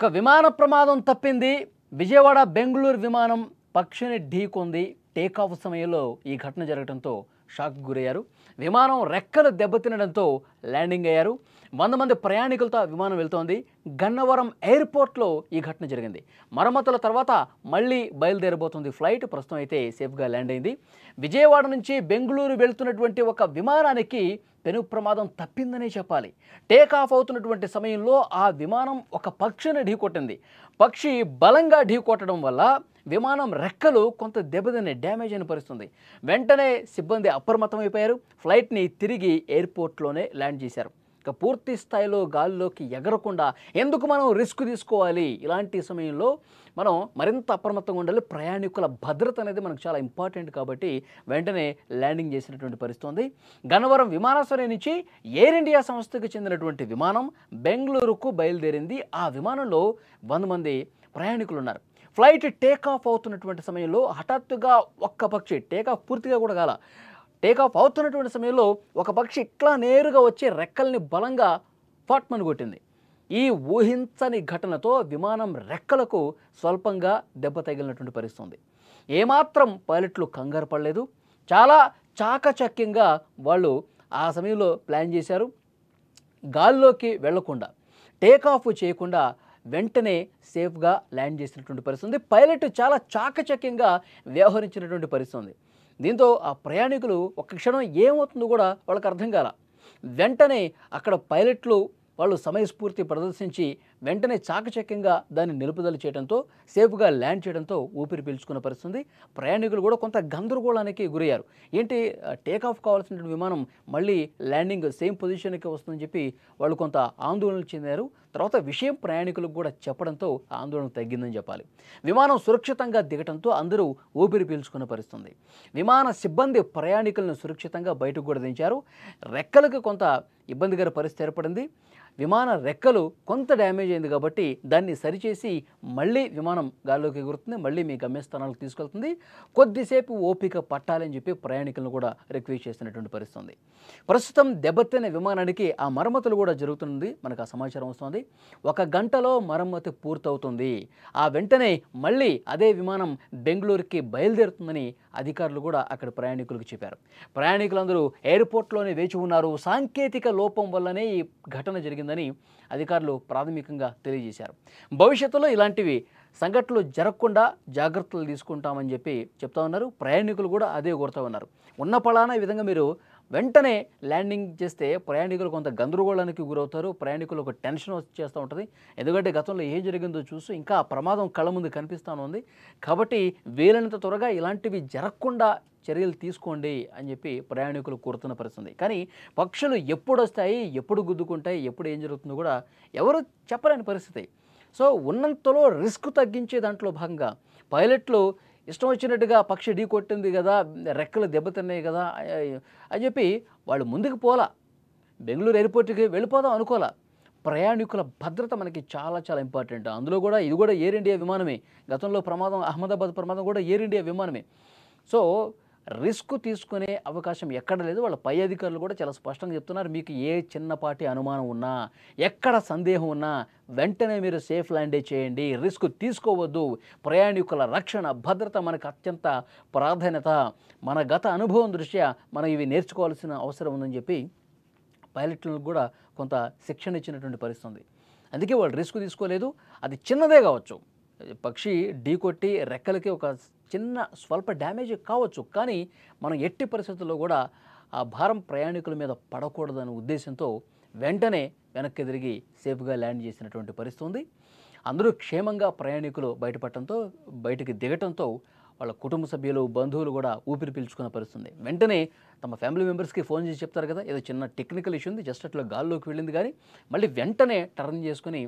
ఒక విమాన ప్రమాదం తప్పింది. విజయవాడ బెంగళూరు విమానం పక్షిని ఢీకొంది. టేకాఫ్ సమయంలో ఈ ఘటన జరగడంతో షాక్ గురయ్యారు. విమానం రెక్కలు దెబ్బతినడంతో ల్యాండింగ్ అయ్యారు. 100 మంది ప్రయాణికులతో విమానం వెళ్తోంది. గన్నవరం ఎయిర్పోర్ట్లో ఈ ఘటన జరిగింది. మరమ్మతుల తర్వాత మళ్ళీ బయలుదేరబోతుంది ఫ్లైట్. ప్రస్తుతం అయితే సేఫ్గా ల్యాండ్ అయింది. విజయవాడ నుంచి బెంగళూరు వెళ్తున్నటువంటి ఒక విమానానికి పెను ప్రమాదం తప్పిందనే చెప్పాలి. టేకాఫ్ అవుతున్నటువంటి సమయంలో ఆ విమానం ఒక పక్షిని ఢీకొట్టింది. పక్షి బలంగా ఢీకొట్టడం వల్ల విమానం రెక్కలు కొంత దెబ్బతిని డ్యామేజ్ అయిన పరిస్థితుంది. వెంటనే సిబ్బంది అప్రమత్తమైపోయారు. ఫ్లైట్ని తిరిగి ఎయిర్పోర్ట్లోనే ల్యాండ్ చేశారు. ఇక పూర్తి స్థాయిలో గాల్లోకి ఎగరకుండా ఎందుకు మనం రిస్క్ తీసుకోవాలి? ఇలాంటి సమయంలో మనం మరింత అప్రమత్తంగా ఉండాలి. ప్రయాణికుల భద్రత అనేది మనకు చాలా ఇంపార్టెంట్ కాబట్టి వెంటనే ల్యాండింగ్ చేసినటువంటి పరిస్థితి ఉంది. గన్నవరం విమానాశ్రయం నుంచి ఎయిర్ ఇండియా సంస్థకు చెందినటువంటి విమానం బెంగళూరుకు బయలుదేరింది. ఆ విమానంలో 100 మంది ప్రయాణికులు ఉన్నారు. ఫ్లైట్ టేకాఫ్ అవుతున్నటువంటి సమయంలో హఠాత్తుగా ఒక్క పక్షి టేకాఫ్ పూర్తిగా కూడా కాల టేకాఫ్ అవుతున్నటువంటి సమయంలో ఒక పక్షి ఇట్లా నేరుగా వచ్చి రెక్కల్ని బలంగా ఫాట్మని కొట్టింది. ఈ ఊహించని ఘటనతో విమానం రెక్కలకు స్వల్పంగా దెబ్బ తగిలినటువంటి పరిస్థితి ఉంది. ఏమాత్రం పైలట్లు కంగారు పడలేదు. చాలా చాకచక్యంగా వాళ్ళు ఆ సమయంలో ప్లాన్ చేశారు. గాల్లోకి వెళ్లకుండా టేకాఫ్ చేయకుండా వెంటనే సేఫ్గా ల్యాండ్ చేసినటువంటి పరిస్థితి ఉంది. పైలట్ చాలా చాకచక్యంగా వ్యవహరించినటువంటి పరిస్థితి ఉంది. దీంతో ఆ ప్రయాణికులు ఒక్క క్షణం ఏమవుతుందో కూడా వాళ్ళకి అర్థం కాల. వెంటనే అక్కడ పైలట్లు వాళ్ళు సమయస్ఫూర్తి ప్రదర్శించి వెంటనే చాకచక్యంగా దాన్ని నిలుపుదల చేయడంతో సేఫ్గా ల్యాండ్ చేయడంతో ఊపిరి పీల్చుకున్న పరిస్థితి. ప్రయాణికులు కూడా కొంత గందరగోళానికి గురయ్యారు. ఏంటి టేకాఫ్ కావాల్సిన విమానం మళ్ళీ ల్యాండింగ్ సేమ్ పొజిషన్కి వస్తుందని చెప్పి వాళ్ళు కొంత ఆందోళన చెందారు. తర్వాత విషయం ప్రయాణికులకు కూడా చెప్పడంతో ఆందోళన తగ్గిందని చెప్పాలి. విమానం సురక్షితంగా దిగడంతో అందరూ ఊపిరి పీల్చుకున్న పరిస్థితి. విమాన సిబ్బంది ప్రయాణికులను సురక్షితంగా బయటకు కూడా దించారు. రెక్కలకు కొంత ఇబ్బందికర పరిస్థితి ఏర్పడింది. విమాన రెక్కలు కొంత డ్యామేజ్ అయింది కాబట్టి దాన్ని సరిచేసి మళ్ళీ విమానం గాల్లోకి ఎగురుతుంది. మళ్ళీ మీ గమ్యస్థానాలకు తీసుకెళ్తుంది. కొద్దిసేపు ఓపిక పట్టాలని చెప్పి ప్రయాణికులను కూడా రిక్వెస్ట్ చేసినటువంటి పరిస్థితి. ప్రస్తుతం దెబ్బతిన్న విమానానికి ఆ మరమ్మతులు కూడా జరుగుతుంది. మనకు ఆ సమాచారం వస్తుంది. 1 గంటలో మరమ్మతు పూర్తవుతుంది. ఆ వెంటనే మళ్ళీ అదే విమానం బెంగళూరుకి బయలుదేరుతుందని అధికారులు కూడా అక్కడ ప్రయాణికులకు చెప్పారు. ప్రయాణికులందరూ ఎయిర్పోర్ట్లోనే వేచి ఉన్నారు. సాంకేతిక లోపం వల్లనే ఈ ఘటన జరిగిందని అధికారులు ప్రాథమికంగా తెలియజేశారు. భవిష్యత్తులో ఇలాంటివి సంఘటనలు జరగకుండా జాగ్రత్తలు తీసుకుంటామని చెప్పి చెప్తా ఉన్నారు. ప్రయాణికులు కూడా అదే కోరుతూ ఉన్నారు. ఉన్న పళాన ఈ విధంగా మీరు వెంటనే ల్యాండింగ్ చేస్తే ప్రయాణికులు కొంత గందరగోళానికి గురవుతారు. ప్రయాణికులు ఒక టెన్షన్ వచ్చేస్తూ ఉంటుంది. ఎందుకంటే గతంలో ఏం జరిగిందో చూసి ఇంకా ప్రమాదం కళ్ళ ముందు కనిపిస్తూ ఉంది. కాబట్టి వీలైనంత త్వరగా ఇలాంటివి జరగకుండా చర్యలు తీసుకోండి అని చెప్పి ప్రయాణికులు కోరుతున్న పరిస్థితి. కానీ పక్షులు ఎప్పుడు వస్తాయి, ఎప్పుడు గుద్దుకుంటాయి, ఎప్పుడు ఏం జరుగుతుందో కూడా ఎవరు చెప్పలేని పరిస్థితి. సో ఉన్నంతలో రిస్క్ తగ్గించే దాంట్లో భాగంగా పైలట్లు ఇష్టం వచ్చినట్టుగా పక్షి ఢీ కొట్టింది కదా, రెక్కలు దెబ్బతిన్నాయి కదా అని చెప్పి వాళ్ళు ముందుకు పోలా. బెంగళూరు ఎయిర్పోర్ట్కి వెళ్ళిపోదాం అనుకోలా. ప్రయాణికుల భద్రత మనకి చాలా చాలా ఇంపార్టెంట్. అందులో కూడా ఇది కూడా ఎయిర్ ఇండియా విమానమే. గతంలో ప్రమాదం అహ్మదాబాద్ ప్రమాదం కూడా ఎయిర్ ఇండియా విమానమే. సో రిస్క్ తీసుకునే అవకాశం ఎక్కడ లేదు. వాళ్ళ పై అధికారులు కూడా చాలా స్పష్టంగా చెప్తున్నారు. మీకు ఏ చిన్నపాటి అనుమానం ఉన్నా, ఎక్కడ సందేహం ఉన్నా వెంటనే మీరు సేఫ్ ల్యాండే చేయండి. రిస్క్ తీసుకోవద్దు. ప్రయాణికుల రక్షణ భద్రత మనకు అత్యంత ప్రాధాన్యత. మన గత అనుభవం దృష్ట్యా మనం ఇవి నేర్చుకోవాల్సిన అవసరం ఉందని చెప్పి పైలట్లకు కూడా కొంత శిక్షణ ఇచ్చినటువంటి పరిస్థితి. అందుకే వాళ్ళు రిస్క్ తీసుకోలేదు. అది చిన్నదే కావచ్చు, పక్షి ఢీకొట్టి రెక్కలకి ఒక చిన్న స్వల్ప డ్యామేజ్ కావచ్చు. కానీ మనం ఎట్టి పరిస్థితుల్లో కూడా ఆ భారం ప్రయాణికుల మీద పడకూడదనే ఉద్దేశంతో వెంటనే వెనక్కి తిరిగి సేఫ్గా ల్యాండ్ చేసినటువంటి పరిస్థితి ఉంది. అందరూ క్షేమంగా ప్రయాణికులు బయటపడటంతో బయటికి దిగటంతో వాళ్ళ కుటుంబ సభ్యులు బంధువులు కూడా ఊపిరి పీల్చుకున్న పరిస్థితి. వెంటనే తమ ఫ్యామిలీ మెంబర్స్కి ఫోన్ చేసి చెప్తారు కదా, ఏదో చిన్న టెక్నికల్ ఇష్యూ ఉంది, జస్ట్ అట్లా గాల్లోకి వెళ్ళింది, కానీ మళ్ళీ వెంటనే టర్న్ చేసుకుని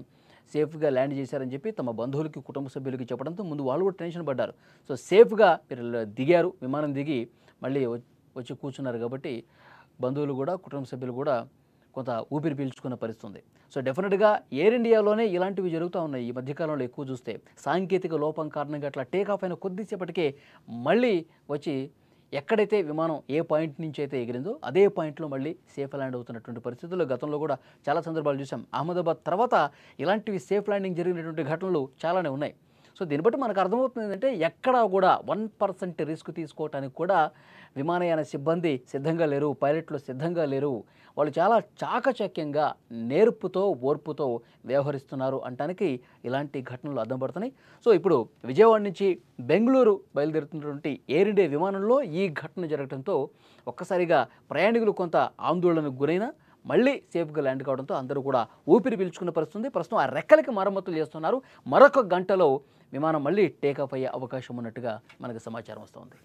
సేఫ్గా ల్యాండ్ చేశారని చెప్పి తమ బంధువులకి కుటుంబ సభ్యులకి చెప్పడంతో ముందు వాళ్ళు కూడా టెన్షన్ పడ్డారు. సో సేఫ్గా మీరు దిగారు, విమానం దిగి మళ్ళీ వచ్చి కూర్చున్నారు కాబట్టి బంధువులు కూడా కుటుంబ సభ్యులు కూడా కొంత ఊపిరి పీల్చుకున్న పరిస్థితి. సో డెఫినెట్గా ఎయిర్ ఇండియాలోనే ఇలాంటివి జరుగుతూ ఉన్నాయి. ఈ మధ్యకాలంలో ఎక్కువ చూస్తే సాంకేతిక లోపం కారణంగా అట్లా టేకాఫ్ అయిన కొద్దిసేపటికే మళ్ళీ వచ్చి ఎక్కడైతే విమానం ఏ పాయింట్ నుంచి అయితే ఎగిరిందో అదే పాయింట్లో మళ్ళీ సేఫ్ ల్యాండ్ అవుతున్నటువంటి పరిస్థితుల్లో గతంలో కూడా చాలా సందర్భాలు చూసాం. అహ్మదాబాద్ తర్వాత ఇలాంటివి సేఫ్ ల్యాండింగ్ జరిగినటువంటి ఘటనలు చాలానే ఉన్నాయి. సో దీన్ని బట్టి మనకు అర్థమవుతుంది ఏంటంటే ఎక్కడా కూడా 1% రిస్క్ తీసుకోవడానికి కూడా విమానయాన సిబ్బంది సిద్ధంగా లేరు, పైలట్లు సిద్ధంగా లేరు. వాళ్ళు చాలా చాకచక్యంగా నేర్పుతో ఓర్పుతో వ్యవహరిస్తున్నారు అంటానికి ఇలాంటి ఘటనలు అర్థం పడుతున్నాయి. సో ఇప్పుడు విజయవాడ నుంచి బెంగళూరు బయలుదేరుతున్నటువంటి ఎయిర్ ఇండియా విమానంలో ఈ ఘటన జరగడంతో ఒక్కసారిగా ప్రయాణికులు కొంత ఆందోళనకు గురైన మళ్ళీ సేఫ్గా ల్యాండ్ కావడంతో అందరూ కూడా ఊపిరి పీల్చుకున్న పరిస్థితుంది. ప్రస్తుతం ఆ రెక్కలకి మరమ్మతులు చేస్తున్నారు. మరొక గంటలో విమానం మళ్ళీ టేకాఫ్ అయ్యే అవకాశం ఉన్నట్టుగా మనకు సమాచారం వస్తుంది.